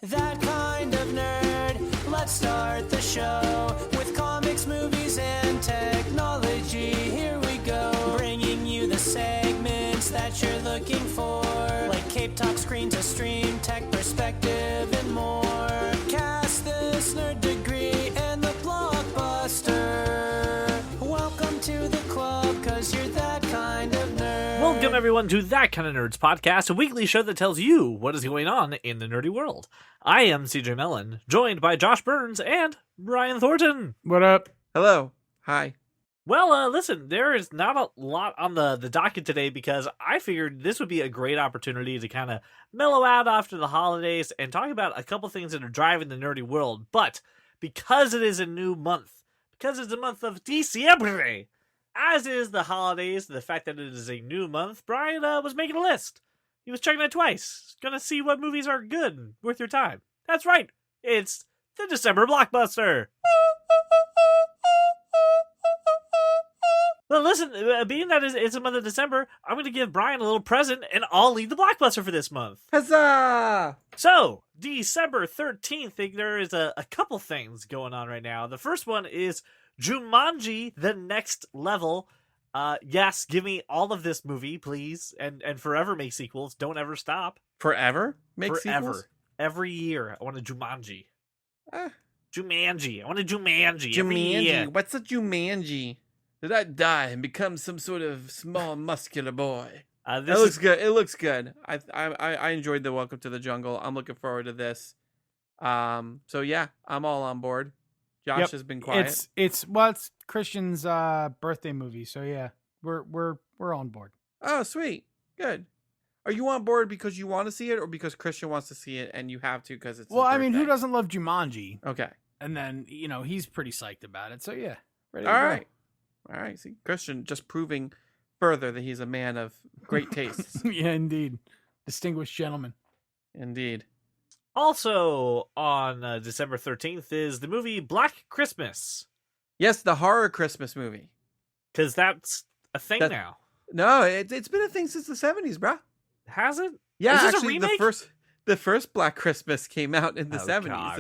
That kind of nerd. Let's start the show with comics, movies, and technology. Here we go, bringing you the segments that you're looking for, like Cape Talk, Screen to Stream, Tech Perspective, and more. Cast this nerd degree and the blockbuster. Welcome to the club, cause you're that kind of nerd. Welcome, everyone, to That Kind of Nerds podcast, a weekly show that tells you what is going on in the nerdy world. I am CJ Mellon, joined by Josh Burns and Brian Thornton. What up? Hello. Hi. Well, listen, there is not a lot on the docket today because I figured this would be a great opportunity to kind of mellow out after the holidays and talk about a couple things that are driving the nerdy world. But because it is a new month, because it's a month of December, as is the holidays, the fact that it is a new month, Brian was making a list. He was checking it twice. Gonna see what movies are good and worth your time. That's right. It's the December blockbuster. Well, listen, being that it's a month of December, I'm going to give Brian a little present, and I'll lead the blockbuster for this month. Huzzah! So, December 13th, there is a couple things going on right now. The first one is Jumanji: The Next Level. Yes, give me all of this movie, please, and forever make sequels. Don't ever stop. Forever? Forever. Sequels? Every year, I want a Jumanji. Ah. Jumanji. I want a Jumanji. Every year. Jumanji. What's a Jumanji? Did I die and become some sort of small, muscular boy? That looks good. It looks good. I enjoyed the Welcome to the Jungle. I'm looking forward to this. So yeah, I'm all on board. Josh has been quiet. It's Christian's birthday movie, so yeah, we're on board. Oh, sweet. Good. Are you on board because you want to see it, or because Christian wants to see it and you have to because it's? Well, his I mean, who birthday? doesn't love Jumanji? Okay. And then he's pretty psyched about it, so yeah. Ready All to go. right. All right. See, Christian just proving further that he's a man of great tastes. Yeah, indeed, distinguished gentleman. Indeed. Also on December 13th is the movie Black Christmas. Yes, the horror Christmas movie. Because that's a thing now. No, it's been a thing since the 70s, bro. Has it? Yeah, Is this a actually, remake? the first Black Christmas came out in the 70s. God.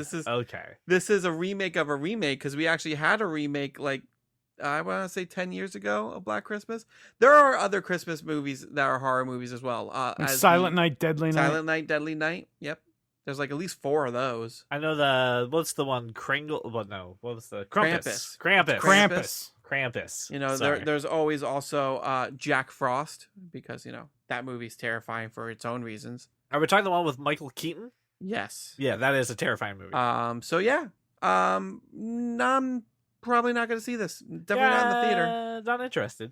This is a remake of a remake, because we actually had a remake, like, I want to say 10 years ago, of Black Christmas. There are other Christmas movies that are horror movies as well. Like Silent Night, Deadly Night. Silent Night, Deadly Night. Yep. There's like at least 4 of those. I know what's the one? Kringle? What was the? Krampus. Krampus. You know, there's always also Jack Frost, because, that movie's terrifying for its own reasons. Are we talking the one with Michael Keaton? Yes. Yeah, that is a terrifying movie. So yeah. I'm probably not going to see this. Definitely not in the theater. Not interested.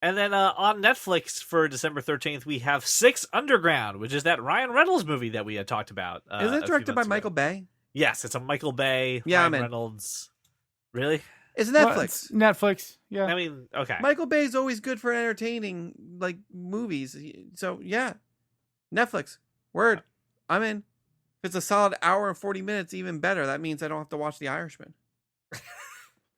And then on Netflix for December 13th, we have Six Underground, which is that Ryan Reynolds movie that we had talked about. Is it directed by Michael Bay? Yes, it's a Michael Bay, Yeah, Ryan I'm in. Reynolds. Really? It's Well, Netflix. it's Netflix. Yeah. I mean, okay. Michael Bay's always good for entertaining, like, movies. So yeah, Netflix. Word. I'm in. If it's a solid hour and 40 minutes, even better. That means I don't have to watch The Irishman.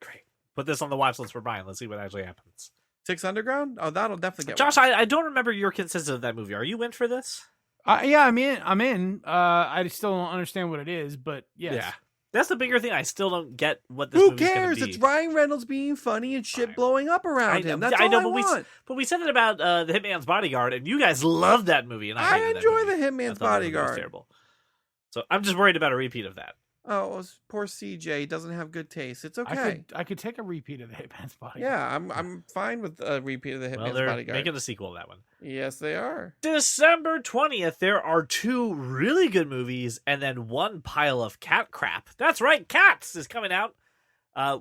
Great. Put this on the watch list for Brian. Let's see what actually happens. Six Underground? Oh, that'll definitely get Josh, watched. I don't remember your consensus of that movie. Are you in for this? Yeah, I'm in. I still don't understand what it is, but yes. Yeah. That's the bigger thing. I still don't get what this Who movie's gonna cares? be. It's Ryan Reynolds being funny and shit Fine. blowing up around him. That's all I want. But we said it about The Hitman's Bodyguard, and you guys loved that movie. And I I hated that enjoy movie. The I Hitman's thought that movie was Bodyguard. terrible. So I'm just worried about a repeat of that. Oh, poor CJ. He doesn't have good taste. It's okay. I could take a repeat of the Hitman's Body. Yeah, I'm fine with a repeat of the Well, Hitman's they're Bodyguard. making a sequel of that one. Yes, they are. December 20th, there are 2 really good movies and then 1 pile of cat crap. That's right, Cats is coming out.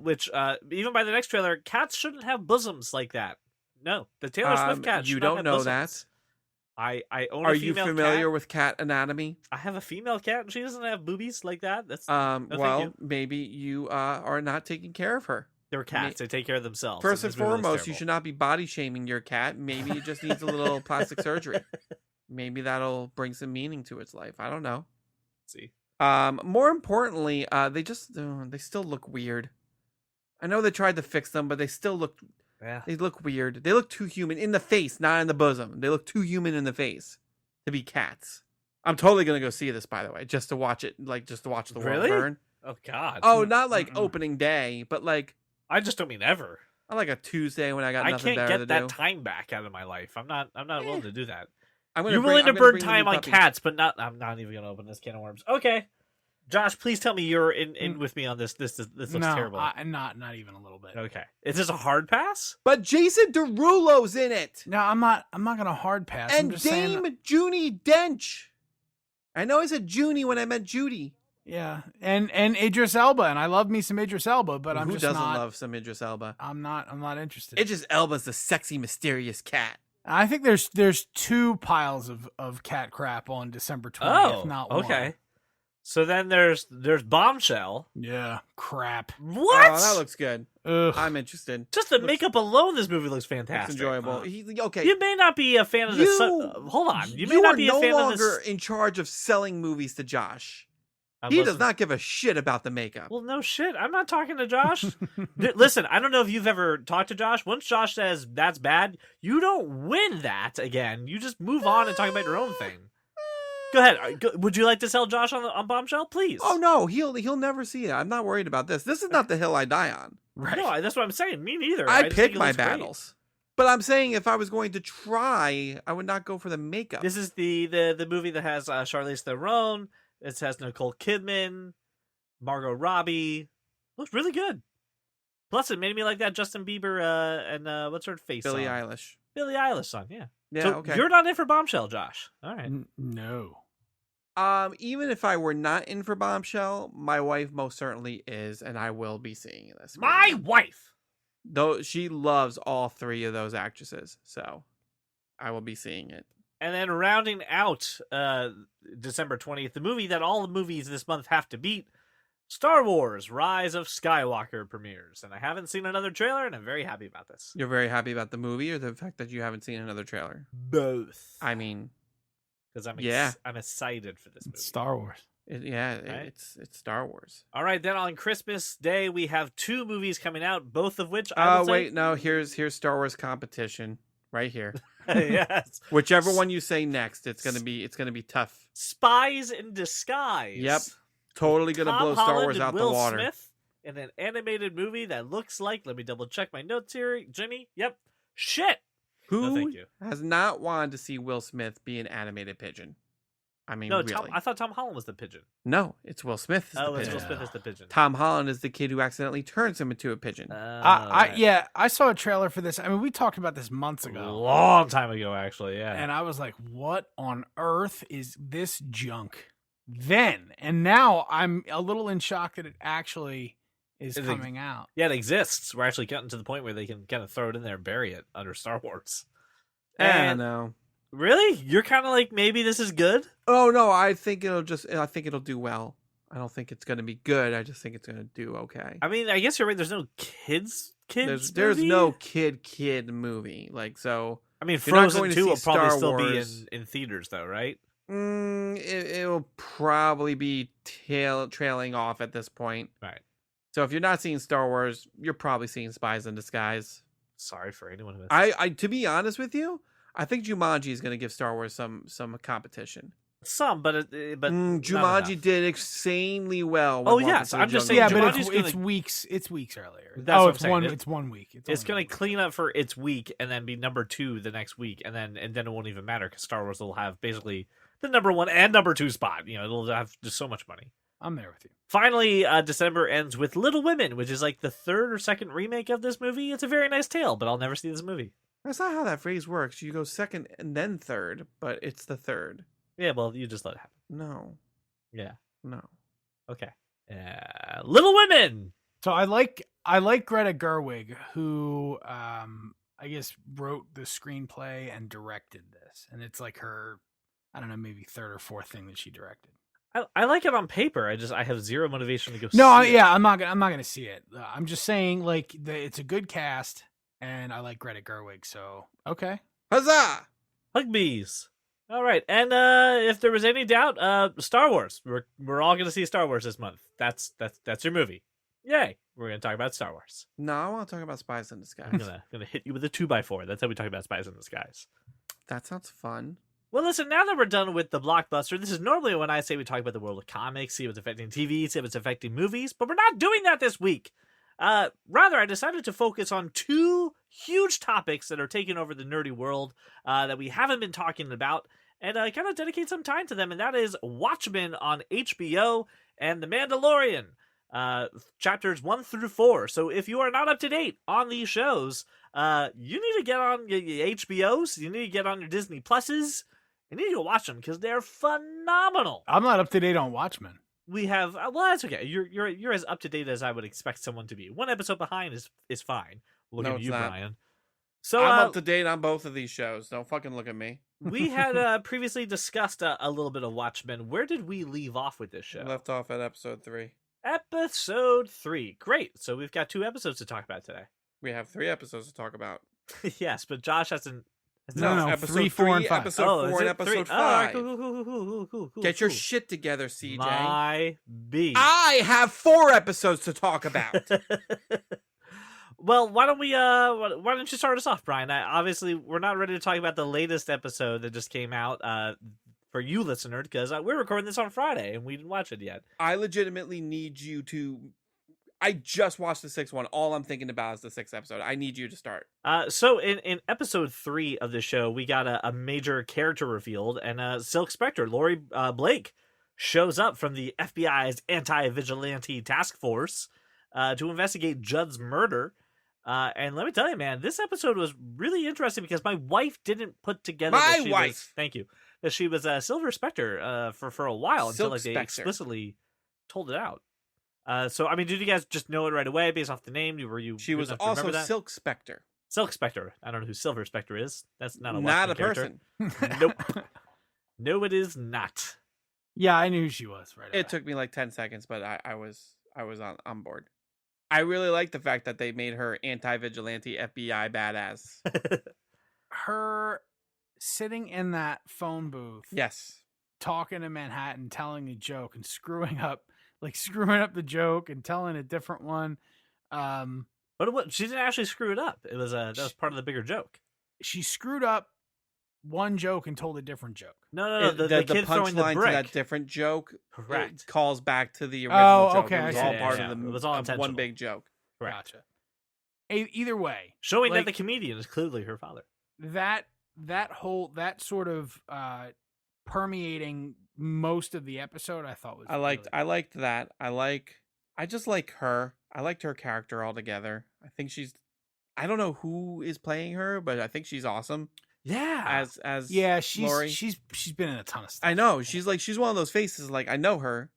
Which, even by the next trailer, cats shouldn't have bosoms like that. No, the Taylor Swift cat You should not don't have know bosoms. I own a Are you female familiar cat. with cat anatomy? I have a female cat, and she doesn't have boobies like that. That's Well, thank you. maybe you are not taking care of her. They're cats. They take care of themselves. First and and this movie looks foremost, you terrible. should not be body shaming your cat. Maybe it just needs a little plastic surgery. Maybe that'll bring some meaning to its life. I don't know. Let's see. More importantly, they still look weird. I know they tried to fix them, but they still look Yeah. They look weird. They look too human in the face, not in the bosom. They look too human in the face to be cats. I'm totally gonna go see this, by the way, just to watch it, like just to watch the world Really? burn. Oh God. Oh, not like opening day, but like I just don't mean ever. on like a Tuesday when I got I nothing can't better to get that do. time back out of my life. I'm not willing to do that. I'm You're willing to burn time on cats, but not. I'm not even gonna open this can of worms. Okay, Josh, please tell me you're in with me on this. This looks terrible. Not even a little bit. Okay, is this a hard pass? But Jason Derulo's in it, No, I'm not gonna hard pass. I'm and just Dame saying, Junie Dench. I know I said Junie when I meant Judy. yeah, and Idris Elba, and I love me some Idris Elba, but I'm Who just doesn't not. love some Idris Elba? I'm not interested. Idris Elba's the sexy, mysterious cat. I think there's 2 piles of cat crap on December 20th, Oh, not one. okay. So then there's Bombshell. Yeah, crap. What? Oh, that looks good. Ugh. I'm interested. Just the makeup alone, this movie looks It's fantastic. enjoyable. Okay. You may not be a fan of hold on. You may not be a fan no of longer this. in charge of selling movies to Josh. I'm He does listening. not give a shit about the makeup. Well, no shit. I'm not talking to Josh. Listen, I don't know if you've ever talked to Josh. Once Josh says that's bad, you don't win that again. You just move on and talk about your own thing. Go ahead. Would you like to sell Josh on Bombshell, please? Oh no, he'll never see it. I'm not worried about this. This is not the hill I die on. Right. No, that's what I'm saying. Me neither. I just pick think it my looks great. battles. But I'm saying if I was going to try, I would not go for the makeup. This is the movie that has Charlize Theron. It has Nicole Kidman, Margot Robbie. Looks really good. Plus, it made me like that Justin Bieber and what's her face? Billie song? Eilish. Billie Eilish song. Yeah. Yeah, So okay. you're not in for Bombshell, Josh. All right. No. Even if I were not in for Bombshell, my wife most certainly is, and I will be seeing this. My movie. wife. Though she loves all 3 of those actresses, so I will be seeing it. And then rounding out December 20th, the movie that all the movies this month have to beat, Star Wars Rise of Skywalker premieres. And I haven't seen another trailer, and I'm very happy about this. You're very happy about the movie, or the fact that you haven't seen another trailer? Both. I mean, Because I'm excited for this movie. It's Star Wars. Right? it's Star Wars. All right, then on Christmas Day, we have 2 movies coming out, both of which I would say... Wait, no, here's Star Wars competition right here. Yes. Whichever one you say next, it's gonna be tough. Spies in Disguise. Yep. Totally gonna Tom blow Star Holland Wars and out Will the water. Smith in an animated movie that looks like, let me double check my notes here, Jimmy. Yep. Shit. Who No, thank you. has not wanted to see Will Smith be an animated pigeon? I mean, No, really? I thought Tom Holland was the pigeon. No, it's Will Smith. Is the It's pigeon. Will Smith is the pigeon. Tom Holland is the kid who accidentally turns him into a pigeon. Yeah, I saw a trailer for this. I mean, we talked about this months A ago. long time ago, actually, yeah. And I was like, what on earth is this junk? Then. And now I'm a little in shock that it actually is coming out. Yeah, it exists. We're actually getting to the point where they can kind of throw it in there and bury it under Star Wars. I And know. really? You're kind of like, maybe this is good? Oh no, I think it'll do well. I don't think it's gonna be good. I just think it's gonna do okay. I mean, I guess you're right. There's no kids There's movie? no kid movie like so. I mean, you're not Frozen going to 2 see will probably Star still Wars. be in theaters, though, right? It'll probably be trailing off at this point. Right. So if you're not seeing Star Wars, you're probably seeing Spies in Disguise. Sorry for anyone who I to be honest with you, I think Jumanji is going to give Star Wars some competition. Some, but Jumanji did insanely well. with Oh, Welcome yes, to the I'm just Jungle. saying Yeah, but Jumanji's it's weeks earlier. That's what I'm it's saying. it's 1 week. It's only going 1 to week. clean up for its week and then be number 2 the next week, and then it won't even matter because Star Wars will have basically the number 1 and number 2 spot. You know, it'll have just so much money. I'm there with you. Finally, December ends with Little Women, which is like the 3rd or 2nd remake of this movie. It's a very nice tale, but I'll never see this movie. That's not how that phrase works. You go second and then third, but it's the third. Yeah, well, you just let it happen. No, Yeah. no. Okay. Little Women. So I like Greta Gerwig, who I guess wrote the screenplay and directed this, and it's like her, I don't know, maybe 3rd or 4th thing that she directed. I like it on paper. I have zero motivation to go. No, see it. yeah, I'm not gonna see it. I'm just saying, like, it's a good cast, and I like Greta Gerwig, so okay. Huzzah! Hugbees. All right, and if there was any doubt, Star Wars. We're all gonna see Star Wars this month. That's your movie. Yay! We're gonna talk about Star Wars. No, I want to talk about Spies in Disguise. I'm gonna hit you with a 2x4. That's how we talk about Spies in Disguise. That sounds fun. Well, listen, now that we're done with the blockbuster, this is normally when I say we talk about the world of comics, see what's affecting TV, see what's affecting movies, but we're not doing that this week. Rather, I decided to focus on two huge topics that are taking over the nerdy world that we haven't been talking about, and kind of dedicate some time to them, and that is Watchmen on HBO and The Mandalorian, chapters 1 through 4. So if you are not up to date on these shows, you need to get on your HBOs, you need to get on your Disney Pluses, you need to go watch them because they're phenomenal. I'm not up to date on Watchmen. We have well, that's okay. You're as up to date as I would expect someone to be. One episode behind is fine. Look at you, not. Brian. So I'm up to date on both of these shows. Don't fucking look at me. We had previously discussed a little bit of Watchmen. Where did we leave off with this show? Left off at episode 3. Episode 3. Great. So we've got 2 episodes to talk about today. We have 3 episodes to talk about. Yes, but Josh hasn't. No, episode 3, 4, and 5. Episode 4 and episode 5. Oh, all right, cool. Get your shit together, CJ. My B. I have 4 episodes to talk about. Well, why don't you start us off, Brian? Obviously, we're not ready to talk about the latest episode that just came out for you, listener, because we're recording this on Friday and we didn't watch it yet. I legitimately need you to. I just watched the 6th one. All I'm thinking about is the 6th episode. I need you to start. So in episode 3 of the show, we got a major character revealed, and Silk Spectre, Lori Blake, shows up from the FBI's anti-vigilante task force to investigate Judd's murder. And let me tell you, man, this episode was really interesting because my wife didn't put together thank you, that she was a Silver Spectre for a while until they explicitly told it out. So, I mean, did you guys just know it right away based off the name? She was also Silk Spectre. Silk Spectre. I don't know who Silver Spectre is. That's not a person. Nope. No, it is not. Yeah, I knew who she was right away. It took me like 10 seconds, but I was on board. I really like the fact that they made her anti-vigilante FBI badass. Her sitting in that phone booth. Yes. Talking to Manhattan, telling a joke and screwing up the joke and telling a different one. But she didn't actually screw it up. It was that was part of the bigger joke. She screwed up one joke and told a different joke. No. The kid throwing the brick. To that different joke, correct, calls back to the original joke. Okay. It was all part of the. It was all intentional. One big joke. Correct. Gotcha. Either way, showing that the comedian is clearly her father. That sort of permeating most of the episode, I thought was. I liked that. I just like her. I liked her character altogether. I think I don't know who is playing her, but I think she's awesome. Yeah. As Lori. She's been in a ton of stuff. I know. She's one of those faces. Like, I know her,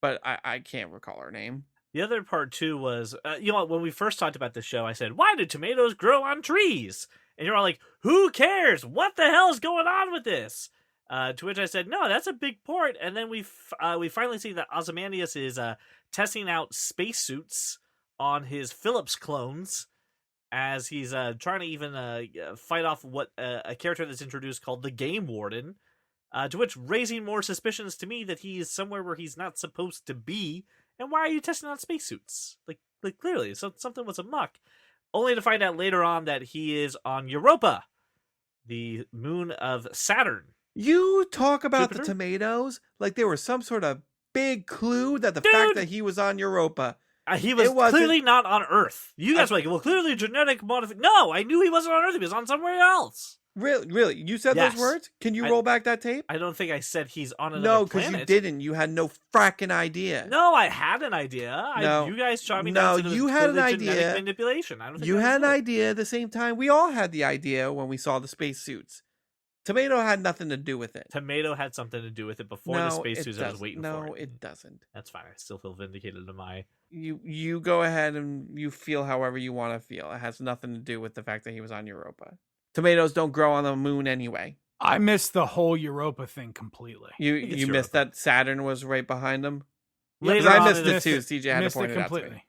but I can't recall her name. The other part too was, when we first talked about the show, I said, "Why do tomatoes grow on trees?" And you're all like, "Who cares? What the hell is going on with this?" To which I said, "No, that's a big part." And then we finally see that Ozymandias is testing out spacesuits on his Phillips clones, as he's trying to even fight off what a character that's introduced called the Game Warden, to which raising more suspicions to me that he is somewhere where he's not supposed to be. And why are you testing out spacesuits? Like clearly, something was amok. Only to find out later on that he is on Europa, the moon of Saturn. You talk about Jupiter? the tomatoes like they were some sort of big clue that the fact that he was on Europa. He was clearly not on Earth. You guys were like, well, clearly genetic modification. No, I knew he wasn't on Earth. He was on somewhere else. Really? You said those words? Can you roll back that tape? I don't think I said he's on another planet. planet. No, because you didn't. You had no fracking idea. No, I had an idea. No. You guys shot me down. No, you had an idea. Genetic manipulation. I don't think you had an idea at the same time. We all had the idea when we saw the spacesuits. Tomato had nothing to do with it. Tomato had something to do with it before the spacesuits I was waiting for. No, it doesn't. That's fine. I still feel vindicated in my... You go ahead and you feel however you want to feel. It has nothing to do with the fact that he was on Europa. Tomatoes don't grow on the moon anyway. I missed the whole Europa thing completely. You missed that Saturn was right behind him? Later I on, missed it too. CJ had to point it out to me.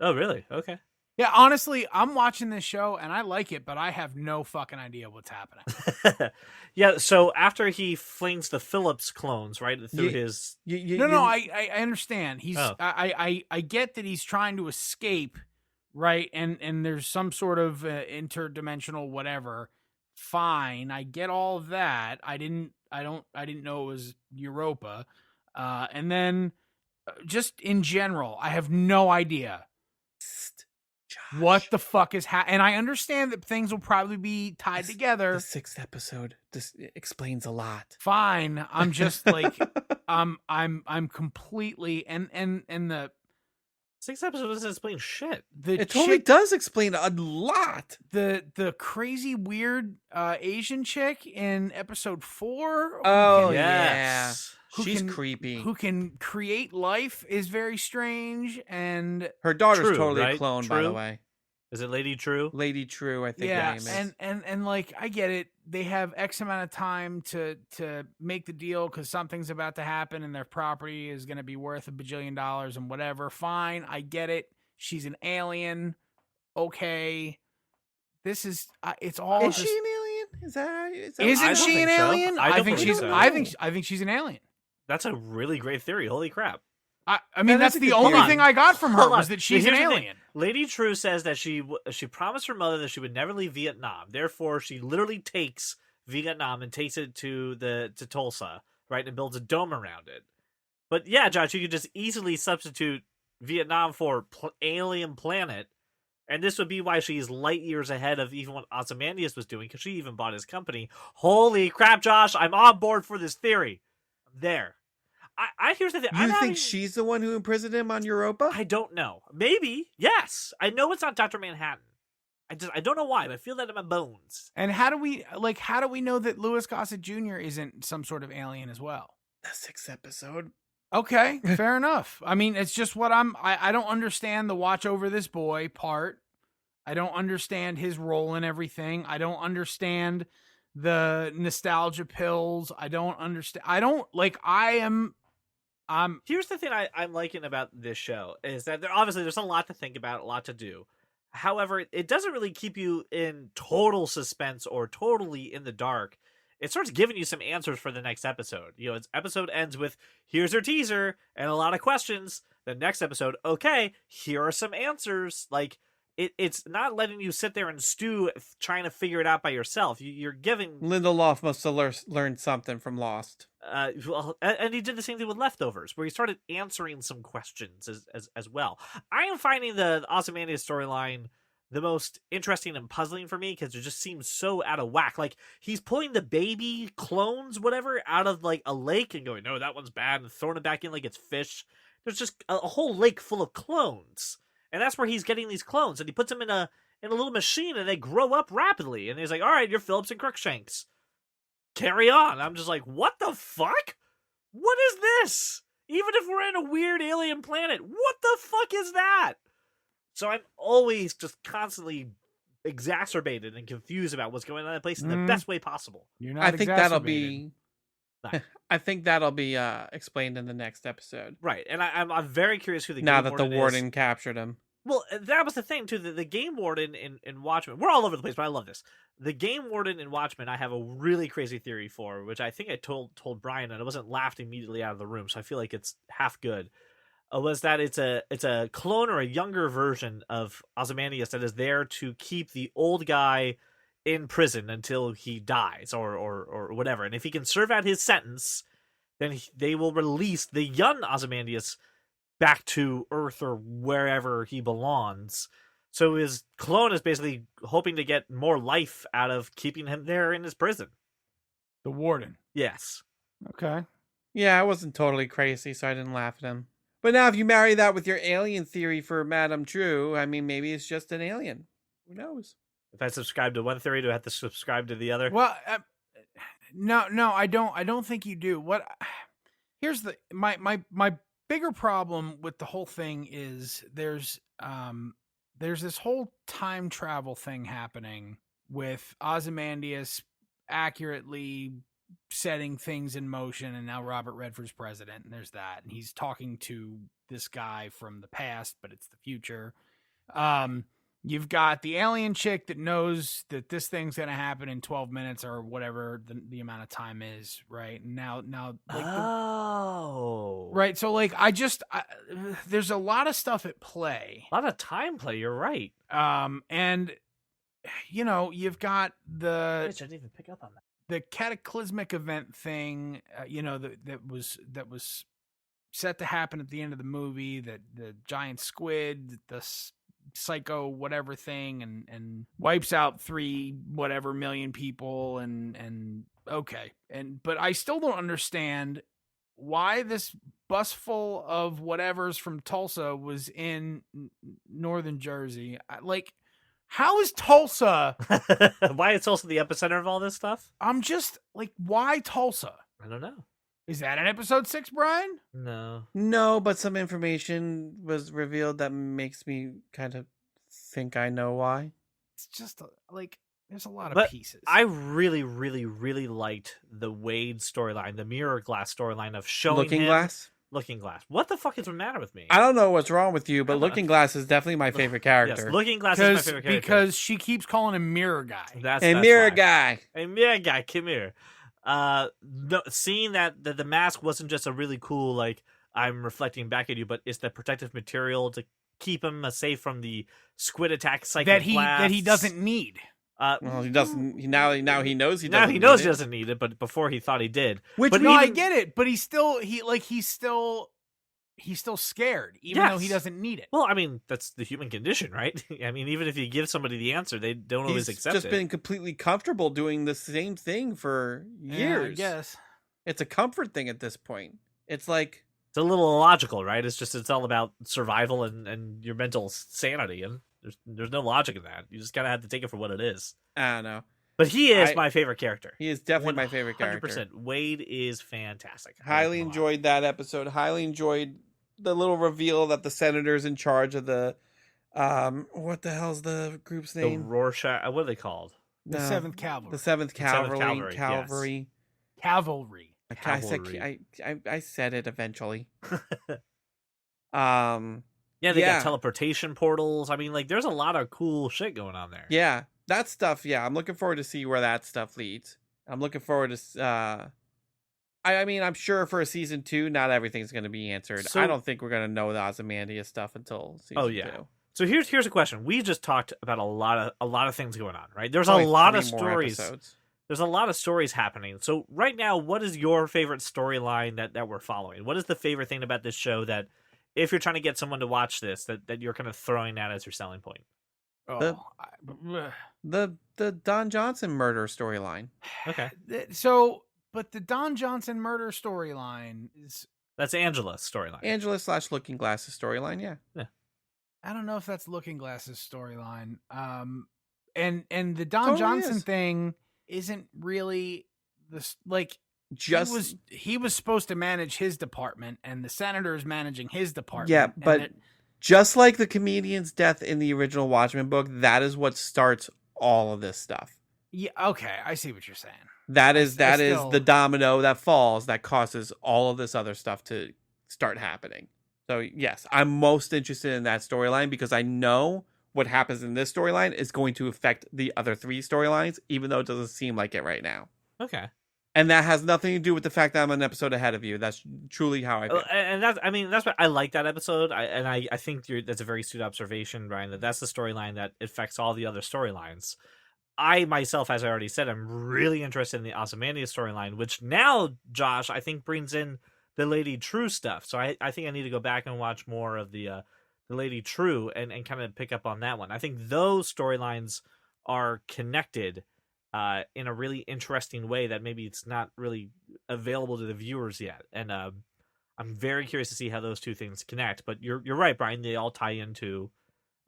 Oh, really? Okay. Yeah, honestly, I'm watching this show and I like it, but I have no fucking idea what's happening. Yeah, so after he flings the Phillips clones right through his... I understand. He's I get that he's trying to escape, right? And there's some sort of interdimensional whatever Fine, I get all of that. I didn't know it was Europa. And then just in general, I have no idea what the fuck is and I understand that things will probably be tied together. The 6th episode explains a lot. Fine. I'm just like I'm completely and the 6th episode doesn't explain shit. It totally does explain a lot. The crazy weird Asian chick in episode 4. Oh yeah. She's creepy. Who can create life is very strange, and her daughter's True, totally right? a clone, by the way. Is it Lady True? Lady True, I think her name is. And like I get it. They have X amount of time to make the deal because something's about to happen and their property is going to be worth $1 bajillion and whatever. Fine, I get it. She's an alien. Okay, this is it's all. Is she an alien? Is that Isn't she an alien? I think she's. I think she's an alien. That's a really great theory. Holy crap! I mean, that's the only thing I got from her was that she's an alien. Lady True says that she promised her mother that she would never leave Vietnam. Therefore, she literally takes Vietnam and takes it to Tulsa, right, and builds a dome around it. But yeah, Josh, you could just easily substitute Vietnam for alien planet, and this would be why she's light years ahead of even what Ozymandias was doing, because she even bought his company. Holy crap, Josh! I'm on board for this theory. I'm there. Here's the thing. You think she's the one who imprisoned him on Europa? I don't know. Maybe. Yes. I know it's not Dr. Manhattan. I don't know why, but I feel that in my bones. And how do we know that Louis Gossett Jr. isn't some sort of alien as well? The 6th episode. Okay, fair enough. I mean, it's just what I don't understand the watch over this boy part. I don't understand his role in everything. I don't understand the nostalgia pills. I don't understand. Here's the thing I'm liking about this show is that there's a lot to think about, a lot to do. However, it doesn't really keep you in total suspense or totally in the dark. It starts giving you some answers for the next episode. You know, its episode ends with, here's your teaser and a lot of questions. The next episode, okay, here are some answers. Like, it's not letting you sit there and stew trying to figure it out by yourself. You're giving... Lindelof must have learned something from Lost. Well, and he did the same thing with Leftovers, where he started answering some questions as well. I am finding the Ozymandias storyline the most interesting and puzzling for me because it just seems so out of whack. Like, he's pulling the baby clones, whatever, out of, like, a lake and going, no, that one's bad, and throwing it back in like it's fish. There's just a whole lake full of clones. And that's where he's getting these clones, and he puts them in a little machine, and they grow up rapidly. And he's like, all right, you're Phillips and Crookshanks. Carry on. I'm just like, what the fuck? What is this? Even if we're in a weird alien planet, what the fuck is that? So I'm always just constantly exacerbated and confused about what's going on in that place in the best way possible. You're not I think exacerbated. I think that'll be explained in the next episode. Right, and I'm very curious who the now game that the warden warden is. captured him. Well, that was the thing, too. The game warden in Watchmen, we're all over the place, but I love this. The game warden in Watchmen, I have a really crazy theory for, which I think I told Brian, and I wasn't laughed immediately out of the room, so I feel like it's half good, was that it's a clone or a younger version of Ozymandias that is there to keep the old guy in prison until he dies or whatever. And if he can serve out his sentence, then they will release the young Ozymandias back to Earth or wherever he belongs. So his clone is basically hoping to get more life out of keeping him there in his prison. The warden. Yes. Okay. Yeah, I wasn't totally crazy, so I didn't laugh at him. But now if you marry that with your alien theory for Madame True, I mean, maybe it's just an alien. Who knows? If I subscribe to one theory, do I have to subscribe to the other? Well, no, I don't think you do. What? Here's my bigger problem with the whole thing is there's this whole time travel thing happening with Ozymandias accurately setting things in motion, and now Robert Redford's president, and there's that, and he's talking to this guy from the past, but it's the future. You've got the alien chick that knows that this thing's going to happen in 12 minutes or whatever the amount of time is, right? And now like right. So like there's a lot of stuff at play. A lot of time play, you're right. And you've got the Bitch, I didn't even pick up on that. the cataclysmic event thing, that was set to happen at the end of the movie, that the giant squid, the psycho whatever thing, and wipes out 3 whatever million people, and okay, but I still don't understand why this bus full of whatever's from Tulsa was in northern Jersey. How is Tulsa? Why is Tulsa the epicenter of all this stuff? I'm just like, why Tulsa? I don't know. Is that in episode 6, Brian? No, but some information was revealed that makes me kind of think I know why. It's just there's a lot of pieces. I really, really, really liked the Wade storyline, the Mirror Glass storyline of showing Looking Glass. What the fuck is the matter with me? I don't know what's wrong with you, but Looking Glass is definitely my favorite character. Yes, Looking Glass is my favorite character. Because she keeps calling him Mirror Guy. That's Mirror why. Guy. Hey, Mirror Guy, come here. Seeing that the mask wasn't just a really cool, like, I'm reflecting back at you, but it's the protective material to keep him safe from the squid attack cycle that he doesn't need. Well, he doesn't. Now he knows he doesn't. Now he knows he doesn't need it, but before he thought he did. I get it, but he's still scared, even though he doesn't need it. Well, I mean, that's the human condition, right? I mean, even if you give somebody the answer, they don't always accept it. He's just been completely comfortable doing the same thing for years. Yeah, I guess. It's a comfort thing at this point. It's like... It's a little illogical, right? It's all about survival and your mental sanity, and there's no logic in that. You just kind of have to take it for what it is. I don't know. But he is my favorite character. He is definitely my favorite character. 100%. Wade is fantastic. Highly enjoyed that episode. Highly enjoyed the little reveal that the senator's in charge of the... what the hell's the group's name? The Rorschach... What are they called? The 7th Cavalry. The 7th Cavalry. Cavalry. I said it eventually. Yeah, they got teleportation portals. I mean, like, there's a lot of cool shit going on there. Yeah, that stuff. Yeah, I'm looking forward to see where that stuff leads. I'm looking forward to. I mean, I'm sure for a season 2, not everything's going to be answered. I don't think we're going to know the Ozymandias stuff until season 2. So here's a question. We just talked about a lot of things going on, right? There's a lot of stories. There's a lot of stories happening. So right now, what is your favorite storyline that we're following? What is the favorite thing about this show that, if you're trying to get someone to watch this, that you're kind of throwing that as your selling point? The Don Johnson murder storyline. Okay. But the Don Johnson murder storyline is... That's Angela's storyline. Angela / Looking Glass's storyline, yeah. I don't know if that's Looking Glass's storyline. And the Don Johnson thing isn't really this, like... he was supposed to manage his department, and the senator is managing his department. Yeah, but just like the comedian's death in the original Watchmen book, that is what starts all of this stuff. Yeah, okay, I see what you're saying. That is the domino that falls that causes all of this other stuff to start happening. So yes, I'm most interested in that storyline because I know what happens in this storyline is going to affect the other 3 storylines, even though it doesn't seem like it right now. Okay. And that has nothing to do with the fact that I'm an episode ahead of you. That's truly how I feel. And that's what I like that episode. I think that's a very astute observation, Brian, that's the storyline that affects all the other storylines. I myself, as I already said, I'm really interested in the Ozymandias storyline, which now, Josh, I think brings in the Lady True stuff. So I think I need to go back and watch more of the Lady True and kind of pick up on that one. I think those storylines are connected in a really interesting way that maybe it's not really available to the viewers yet. And I'm very curious to see how those two things connect. But you're right, Brian. They all tie into,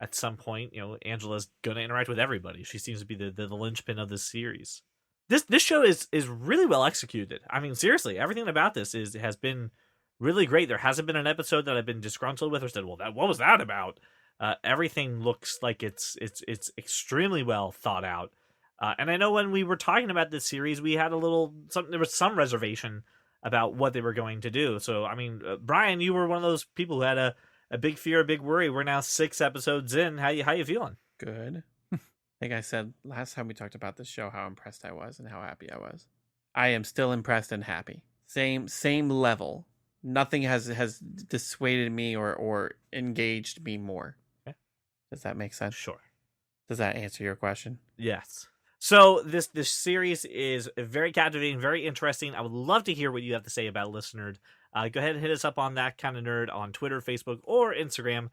at some point, Angela's going to interact with everybody. She seems to be the linchpin of this series. This show is really well executed. I mean, seriously, everything about this has been really great. There hasn't been an episode that I've been disgruntled with or said, well, what was that about? Everything looks like it's extremely well thought out. And I know when we were talking about this series, we had there was some reservation about what they were going to do. So, I mean, Brian, you were one of those people who had a big fear, a big worry. We're now 6 episodes in. How you feeling? Good. I think I said last time we talked about this show how impressed I was and how happy I was. I am still impressed and happy. Same level. Nothing has dissuaded me or engaged me more. Okay. Does that make sense? Sure. Does that answer your question? Yes. So this series is very captivating, very interesting. I would love to hear what you have to say about Listenerd. Go ahead and hit us up on That Kind of Nerd on Twitter, Facebook, or Instagram.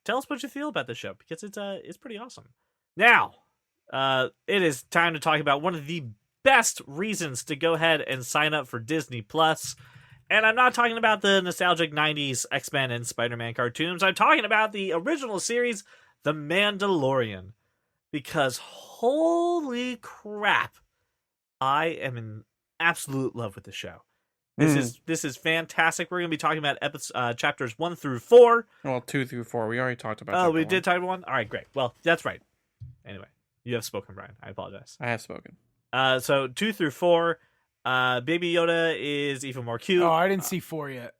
Tell us what you feel about the show because it's pretty awesome. Now, it is time to talk about one of the best reasons to go ahead and sign up for Disney Plus. And I'm not talking about the nostalgic 90s X-Men and Spider-Man cartoons. I'm talking about the original series, The Mandalorian. Because holy crap, I am in absolute love with the show. This is fantastic. We're going to be talking about chapters 1 through 4. Well, 2 through 4. We already talked about. Oh, we did type 1. All right, great. Well, that's right. Anyway, you have spoken, Brian. I apologize. I have spoken. So 2 through 4. Baby Yoda is even more cute. Oh, I didn't see 4 yet.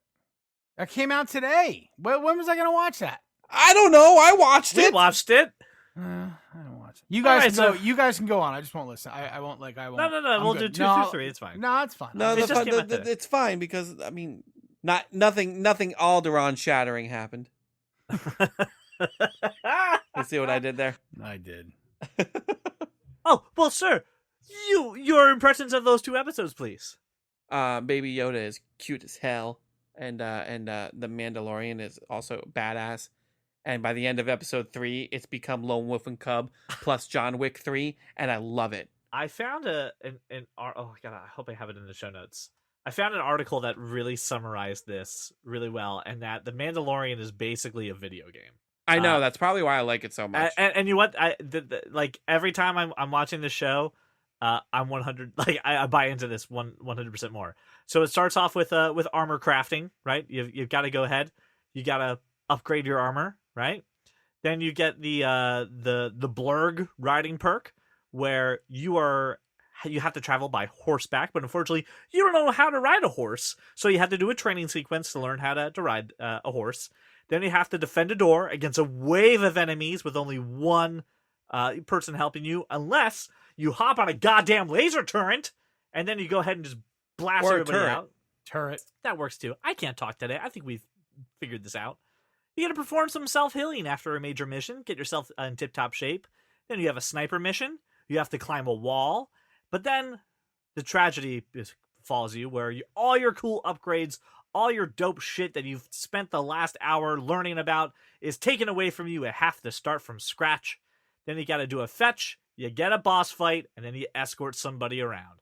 That came out today. When was I going to watch that? I don't know. I watched it. We watched it. I don't watch it. You guys All right, can go. You guys can go on. I just won't listen. I won't. I won't. No. I'm We'll good. do 2 through 3. It's fine. No, it's fine. No, It just came out today. it's fine because I mean, nothing Alderaan shattering happened. You see what I did there? I did. Oh, well, sir, your impressions of those 2 episodes, please. Baby Yoda is cute as hell, and the Mandalorian is also badass. And by the end of episode 3, it's become Lone Wolf and Cub plus John Wick 3, and I love it. I found oh god, I hope I have it in the show notes. I found an article that really summarized this really well, and that The Mandalorian is basically a video game. I know that's probably why I like it so much. And you know what? Like every time I'm watching the show, I'm 100. Like I buy into this 100% more. So it starts off with armor crafting, right? You've got to go ahead. You got to upgrade your armor, right? Then you get the blurg riding perk, where you have to travel by horseback, but unfortunately you don't know how to ride a horse, so you have to do a training sequence to learn how to ride a horse. Then you have to defend a door against a wave of enemies with only one person helping you, unless you hop on a goddamn laser turret, and then you go ahead and just blast everybody out. Turret. That works too. I can't talk today. I think we've figured this out. You got to perform some self-healing after a major mission, get yourself in tip-top shape. Then you have a sniper mission. You have to climb a wall. But then the tragedy falls you, where all your cool upgrades, all your dope shit that you've spent the last hour learning about is taken away from you and have to start from scratch. Then you got to do a fetch, you get a boss fight, and then you escort somebody around.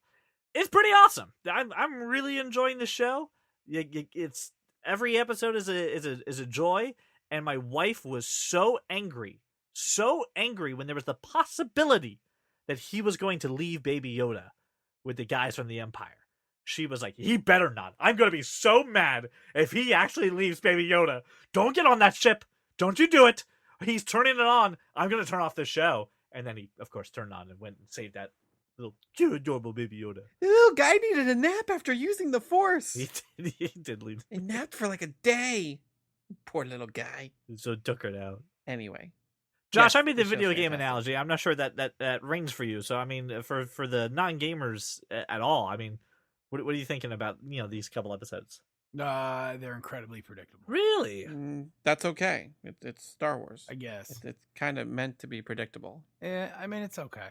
It's pretty awesome. I'm really enjoying the show. It's every episode is a joy, and my wife was so angry when there was the possibility that he was going to leave Baby Yoda with the guys from the Empire. She was like, he better not. I'm going to be so mad if he actually leaves Baby Yoda. Don't get on that ship. Don't you do it. He's turning it on. I'm going to turn off the show. And then he, of course, turned on and went and saved that little cute, adorable Baby Yoda. The little guy needed a nap after using the Force. He did leave. He napped for like a day. Poor little guy. So took it out. Anyway. Josh, yes, I made the video game fantastic. analogy. I'm not sure that rings for you. So, I mean, for the non-gamers at all, I mean, what are you thinking about, these couple episodes? They're incredibly predictable. Really? That's okay. It's Star Wars. I guess. It's kind of meant to be predictable. Yeah, I mean, it's okay.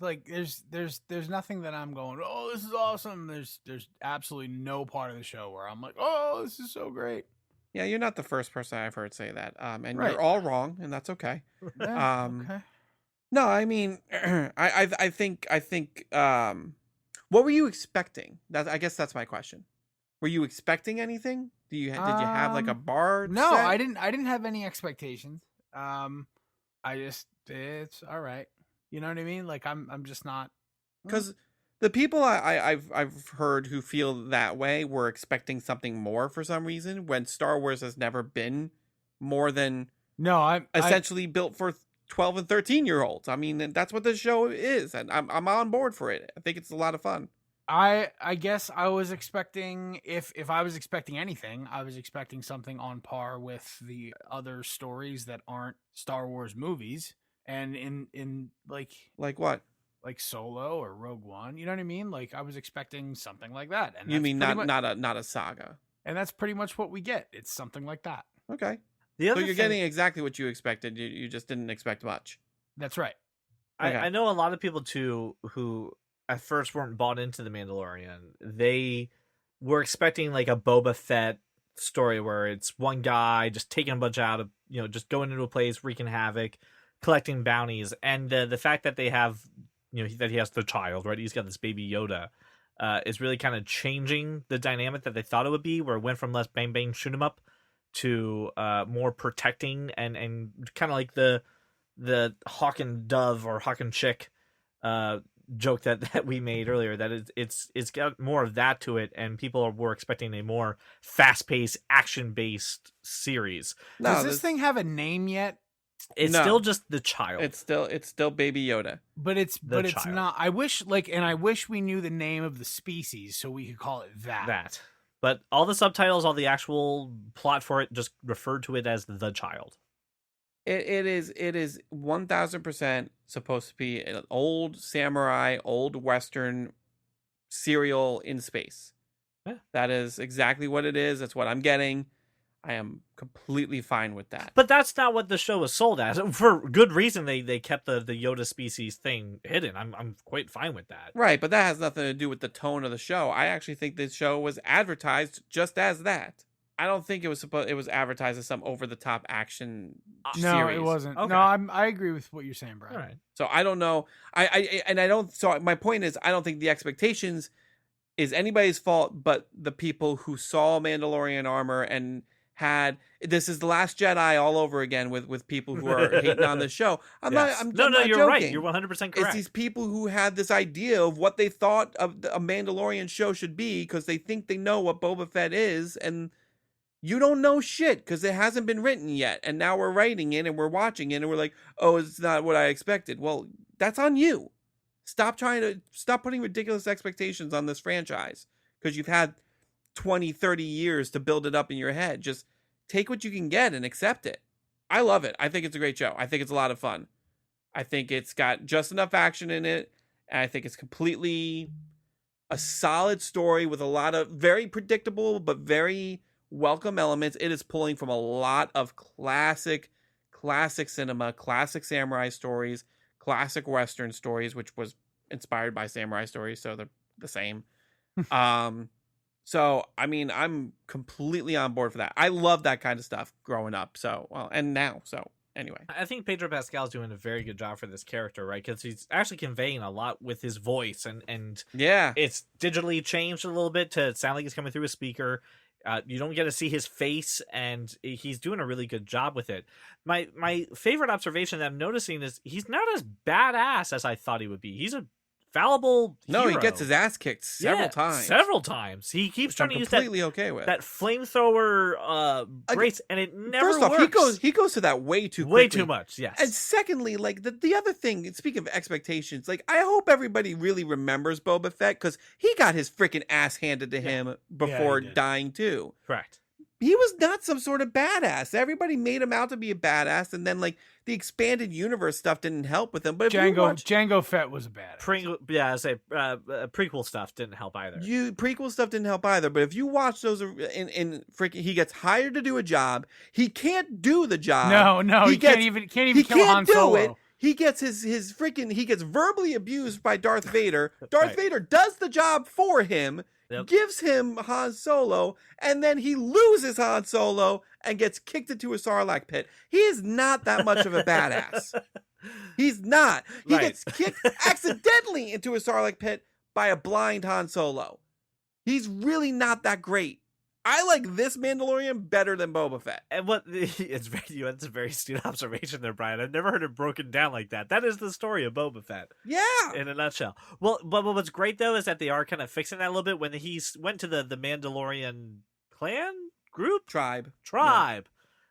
There's nothing that I'm going, oh, this is awesome. There's absolutely no part of the show where I'm like, oh, this is so great. Yeah, you're not the first person I've heard say that. And Right. you're all wrong, and that's okay. Yeah, okay. No, I mean, I think. What were you expecting? I guess that's my question. Were you expecting anything? Did you have like a bar? No, set? I didn't have any expectations. It's all right. You know what I mean? Like I'm just not, because the people I've heard who feel that way were expecting something more for some reason, when Star Wars has never been more than essentially built for 12 and 13-year-olds. I mean, that's what this show is, and I'm on board for it. I think it's a lot of fun. I guess I was expecting, if I was expecting anything, I was expecting something on par with the other stories that aren't Star Wars movies, and in like what? Like Solo or Rogue One, you know what I mean? Like I was expecting something like that. And you mean not a saga? And that's pretty much what we get. It's something like that. Okay. So you're getting exactly what you expected. You just didn't expect much. That's right. Okay. I know a lot of people too who at first weren't bought into the Mandalorian. They were expecting like a Boba Fett story where it's one guy just taking a bunch out of, just going into a place, wreaking havoc, collecting bounties, and the fact that they have, that he has the child, right? He's got this baby Yoda, is really kind of changing the dynamic that they thought it would be, where it went from less bang bang shoot 'em up to more protecting and kind of like the hawk and dove or hawk and chick joke that we made earlier, that it's got more of that to it, and people were expecting a more fast-paced, action-based series. Does this thing have a name yet? It's still just the child. It's still Baby Yoda. But it's not. I wish we knew the name of the species so we could call it that. But all the subtitles, all the actual plot for it just referred to it as the child. It is 1000% supposed to be an old samurai, old Western serial in space. Yeah. That is exactly what it is. That's what I'm getting. I am completely fine with that. But that's not what the show was sold as. For good reason, they kept the Yoda species thing hidden. I'm quite fine with that. Right, but that has nothing to do with the tone of the show. I actually think this show was advertised just as that. I don't think it was advertised as some over the top action series. No, it wasn't. Okay. No, I agree with what you're saying, Brian. All right. So I don't know. So my point is, I don't think the expectations is anybody's fault but the people who saw Mandalorian armor and had this is the Last Jedi all over again with people who are hating on the show. I'm not you're joking. right. You're 100% correct. It's these people who had this idea of what they thought of a Mandalorian show should be because they think they know what Boba Fett is, and you don't know shit because it hasn't been written yet. And now we're writing it and we're watching it and we're like, oh, it's not what I expected. Well, that's on you. Stop putting ridiculous expectations on this franchise because you've had 20, 30 years to build it up in your head. Just take what you can get and accept it. I love it. I think it's a great show. I think it's a lot of fun. I think it's got just enough action in it. And I think it's completely a solid story with a lot of very predictable but very welcome elements. It is pulling from a lot of classic cinema, classic samurai stories, classic Western stories, which was inspired by samurai stories, so they're the same. So I mean, I'm completely on board for that. I love that kind of stuff growing up. And now. So anyway, I think Pedro Pascal's doing a very good job for this character, right? Because he's actually conveying a lot with his voice, and yeah, it's digitally changed a little bit to sound like he's coming through a speaker. You don't get to see his face, and he's doing a really good job with it. My favorite observation that I'm noticing is he's not as badass as I thought he would be. He's a fallible hero. No, he gets his ass kicked several times. Several times. He keeps trying to use that flamethrower brace, and it never works. First off, he goes to that way too quickly. Way too much, yes. And secondly, like the other thing, speaking of expectations, like I hope everybody really remembers Boba Fett because he got his freaking ass handed to him before dying too. Correct. He was not some sort of badass. Everybody made him out to be a badass, and then like the expanded universe stuff didn't help with him. But Jango Fett was a badass. Prequel stuff didn't help either. Prequel stuff didn't help either. But if you watch those in freaking, he gets hired to do a job. He can't do the job. No, he can't even kill Han Solo. Do it. He gets his freaking. He gets verbally abused by Darth Vader. Darth Vader does the job for him. Yep. Gives him Han Solo, and then he loses Han Solo and gets kicked into a Sarlacc pit. He is not that much of a badass. He's not. He gets kicked accidentally into a Sarlacc pit by a blind Han Solo. He's really not that great. I like this Mandalorian better than Boba Fett. And it's a very astute observation there, Brian. I've never heard it broken down like that. That is the story of Boba Fett. Yeah. In a nutshell. Well, but what's great though is that they are kind of fixing that a little bit when he went to the Mandalorian clan group tribe. Yeah.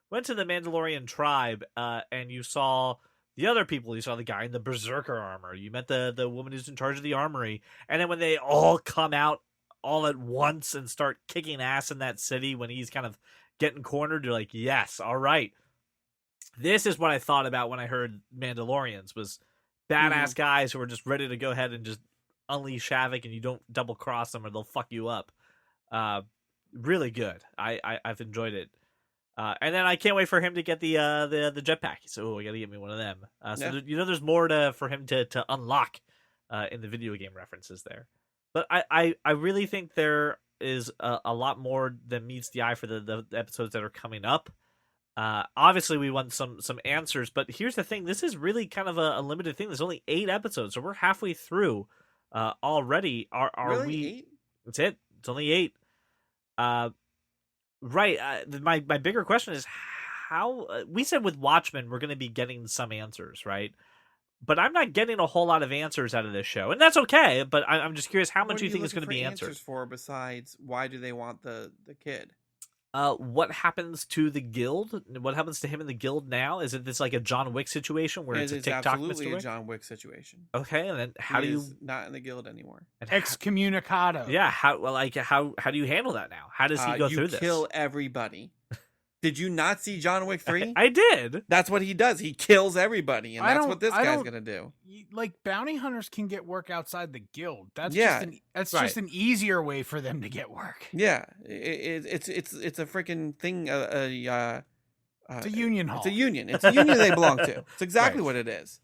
Went to the Mandalorian tribe, and you saw the other people. You saw the guy in the berserker armor. You met the woman who's in charge of the armory, and then when they all come out all at once and start kicking ass in that city when he's kind of getting cornered, you're like, yes, all right. This is what I thought about when I heard Mandalorians, was badass guys who are just ready to go ahead and just unleash havoc, and you don't double cross them or they'll fuck you up. Really good. I've enjoyed it. And then I can't wait for him to get the jetpack. So I got to get me one of them. There's more for him to unlock in the video game references there. But I really think there is a lot more than meets the eye for the episodes that are coming up. Obviously, we want some answers, but here's the thing: this is really kind of a limited thing. There's only 8 episodes, so we're halfway through already. Are really we? 8? That's it. It's only 8. Right. My bigger question is how we said with Watchmen we're going to be getting some answers, right? But I'm not getting a whole lot of answers out of this show, and that's okay. But I'm just curious, how much do you think is going to be answered? Answers for besides why do they want the kid? What happens to the guild? What happens to him in the guild now? Is it this like a John Wick situation where it's a TikTok absolutely Mr. a John Wick situation? Okay, and then how do you not in the guild anymore? Excommunicado. Yeah, how do you handle that now? How does he go through this? You kill everybody. Did you not see John Wick 3? I did. That's what he does. He kills everybody, and that's what this guy's gonna do. Like bounty hunters can get work outside the guild. That's Right. just an easier way for them to get work. Yeah, it's a freaking thing. It's a union hall. It's a union. It's a union they belong to. It's exactly Right. what it is.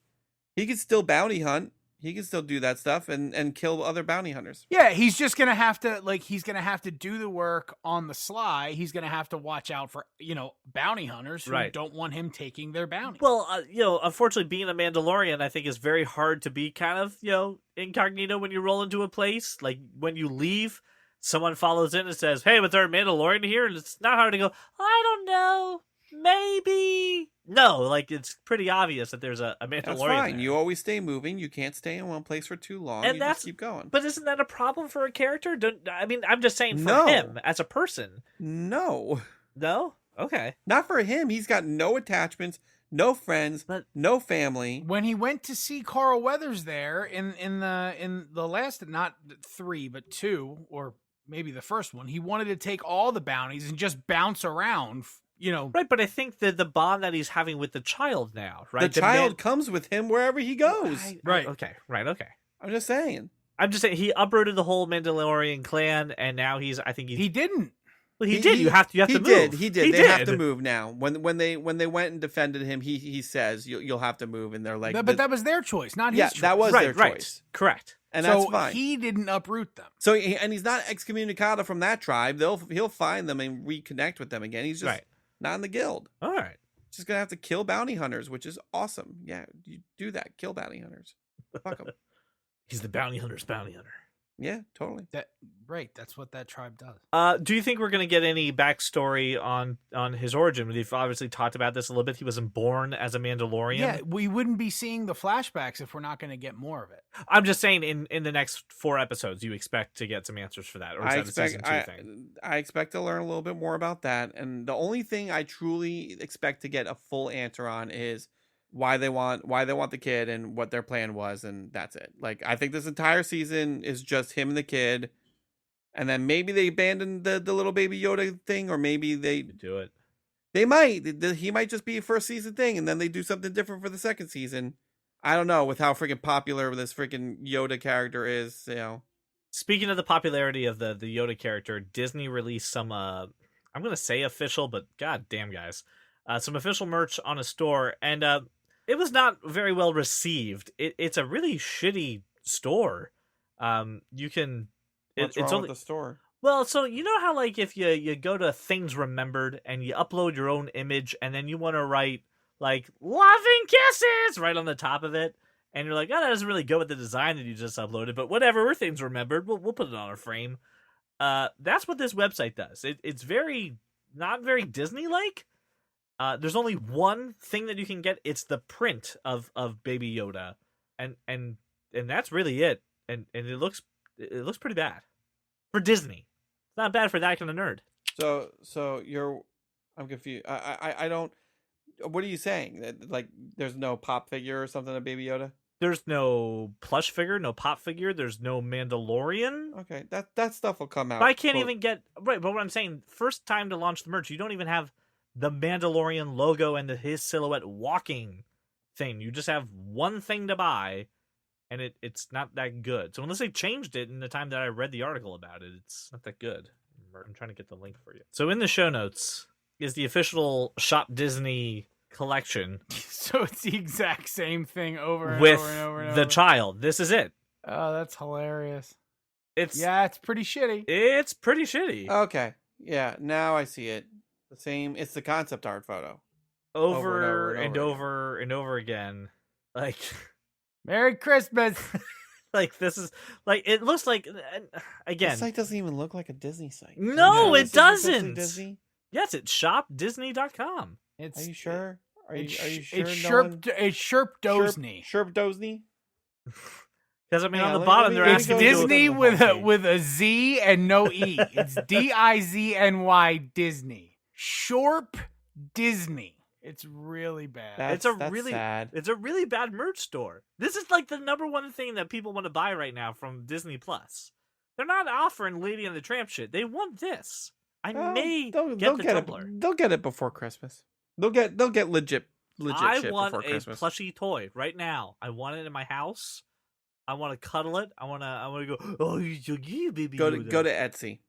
He can still bounty hunt. He can still do that stuff and kill other bounty hunters. Yeah, he's just gonna have to do the work on the sly. He's gonna have to watch out for bounty hunters who don't want him taking their bounty. Well, unfortunately, being a Mandalorian, I think is very hard to be kind of incognito when you roll into a place. Like when you leave, someone follows in and says, "Hey, but there's a Mandalorian here," and it's not hard to go, "I don't know, maybe." No, like it's pretty obvious that there's a Mandalorian. That's fine. There. You always stay moving. You can't stay in one place for too long. And you just keep going. But isn't that a problem for a character? I'm just saying for him as a person. No. Okay. Not for him. He's got no attachments, no friends, no family. When he went to see Carl Weathers there in the last, not 3 but 2, or maybe the first one, he wanted to take all the bounties and just bounce around. Right, but I think the bond that he's having with the child now, right? The child comes with him wherever he goes. Right. Okay. I'm just saying. He uprooted the whole Mandalorian clan, and now he didn't. Well, he did. You have to move. He did. They have to move now. When they went and defended him, he says you'll have to move, and they're like, but that was their choice, not his choice. That was their choice. Correct. And that's fine. He didn't uproot them. So and he's not excommunicado from that tribe. He'll find them and reconnect with them again. He's just not in the guild. All right. Just gonna have to kill bounty hunters, which is awesome. Yeah, you do that. Kill bounty hunters. Fuck them. He's the bounty hunter's bounty hunter. Yeah, totally. That's what that tribe does. Do you think we're going to get any backstory on his origin? We've obviously talked about this a little bit. He wasn't born as a Mandalorian. Yeah, we wouldn't be seeing the flashbacks if we're not going to get more of it. I'm just saying, in the next 4 episodes, you expect to get some answers for that, or is that a season 2 thing? I expect to learn a little bit more about that, and the only thing I truly expect to get a full answer on is why they want the kid and what their plan was, and that's it. Like, I think this entire season is just him and the kid, and then maybe they abandon the little baby Yoda thing, or maybe they do it. They might. He might just be a first season thing, and then they do something different for the second season. I don't know, with how freaking popular this freaking Yoda character is, Speaking of the popularity of the Yoda character, Disney released some I'm gonna say official, but god damn guys, some official merch on a store, and it was not very well received. It's a really shitty store. You can. What's wrong with the store? Well, so you know how like if you go to Things Remembered and you upload your own image and then you want to write like "loving kisses" right on the top of it, and you're like, oh, that doesn't really go with the design that you just uploaded, but whatever, we're Things Remembered. We'll put it on a frame. That's what this website does. It's not very Disney-like. There's only one thing that you can get. It's the print of Baby Yoda, and that's really it. And it looks pretty bad for Disney. It's not bad for that kind of nerd. So I'm confused. I don't. What are you saying? That like there's no pop figure or something of Baby Yoda? There's no plush figure, no pop figure. There's no Mandalorian. Okay, that stuff will come out. But I can't even get right. But what I'm saying, first time to launch the merch, you don't even have the Mandalorian logo and his silhouette walking thing. You just have one thing to buy, and it's not that good. So unless they changed it in the time that I read the article about it, it's not that good. I'm trying to get the link for you. So in the show notes, is the official Shop Disney collection So it's the exact same thing over and with over and over and the over. child. This is it. Oh, that's hilarious. It's It's pretty shitty. It's pretty shitty. Okay. Yeah, now I see it. The same. It's the concept art photo. Over and and over over and over again. Like, Merry Christmas. like this is like it looks like again. This site doesn't even look like a Disney site. No, This it is officially doesn't. Disney? Yes, it's shopdisney.com. Are you sure? Are you sure? It's no one- Sherp Dosney. Sherp Dosney? Because I mean, Hang on on, the let bottom me- they're let me It's asking go you to to- Disney the with homepage. a Z and no E. It's Dizny. Shorp Disney. It's really bad. That's sad. It's a really bad merch store. This is like the number one thing that people want to buy right now from Disney Plus. They're not offering Lady and the Tramp shit. They want this. I may they'll get the get Tumblr. it. They'll get it before Christmas. They'll get legit I shit want before a Christmas. plushy toy right now. I want it in my house. I want to cuddle it. I want to go. Oh, you baby. Go Yoda." to Etsy.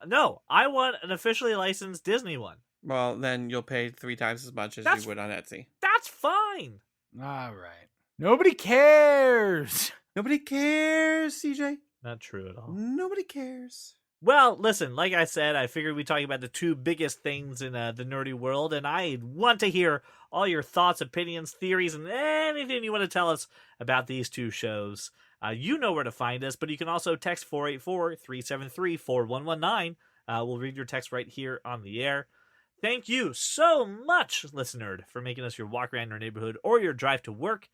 No, I want an officially licensed Disney one. Well, then you'll pay 3 times as much as That's- you would on Etsy. That's fine. All right. Nobody cares. Nobody cares, CJ. Not true at all. Nobody cares. Well, listen, like I said, I figured we'd talk about the two biggest things in the nerdy world, and I want to hear all your thoughts, opinions, theories, and anything you want to tell us about these two shows. You know where to find us, but you can also text 484-373-4119. We'll read your text right here on the air. Thank you so much, listener, for making us your walk around your neighborhood or your drive to work.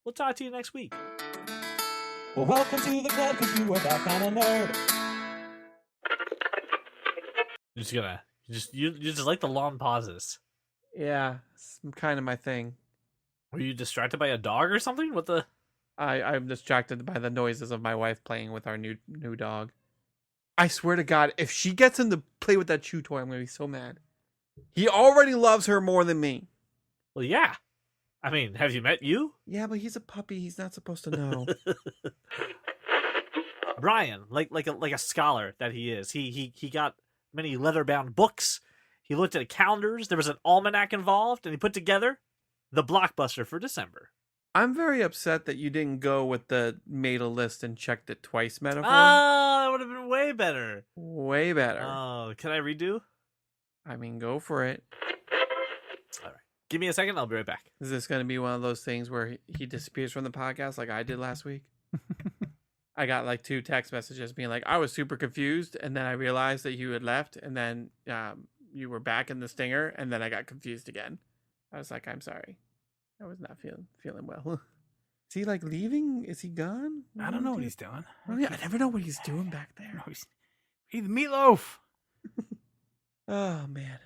We'll talk to you next week. Well, welcome to the club, cause you are that kind of nerd. You just like the long pauses. Yeah, it's kind of my thing. Were you distracted by a dog or something? What the? I'm distracted by the noises of my wife playing with our new dog. I swear to God, if she gets him to play with that chew toy, I'm gonna be so mad. He already loves her more than me. Well, yeah. I mean, have you met you? Yeah, but he's a puppy. He's not supposed to know. Brian, like a scholar that he is, he got many leather-bound books. He looked at calendars. There was an almanac involved, and he put together the blockbuster for December. I'm very upset that you didn't go with the made a list and checked it twice metaphor. Oh, that would have been way better. Way better. Oh, can I redo? I mean, go for it. All right. Give me a second. I'll be right back. Is this going to be one of those things where he disappears from the podcast like I did last week? I got like 2 text messages being like, I was super confused, and then I realized that you had left, and then you were back in the stinger, and then I got confused again. I was like, I'm sorry. I was not feeling well. Is he like leaving? Is he gone? I don't know what he's doing. I never know what he's doing back there. He's the meatloaf. Oh, man.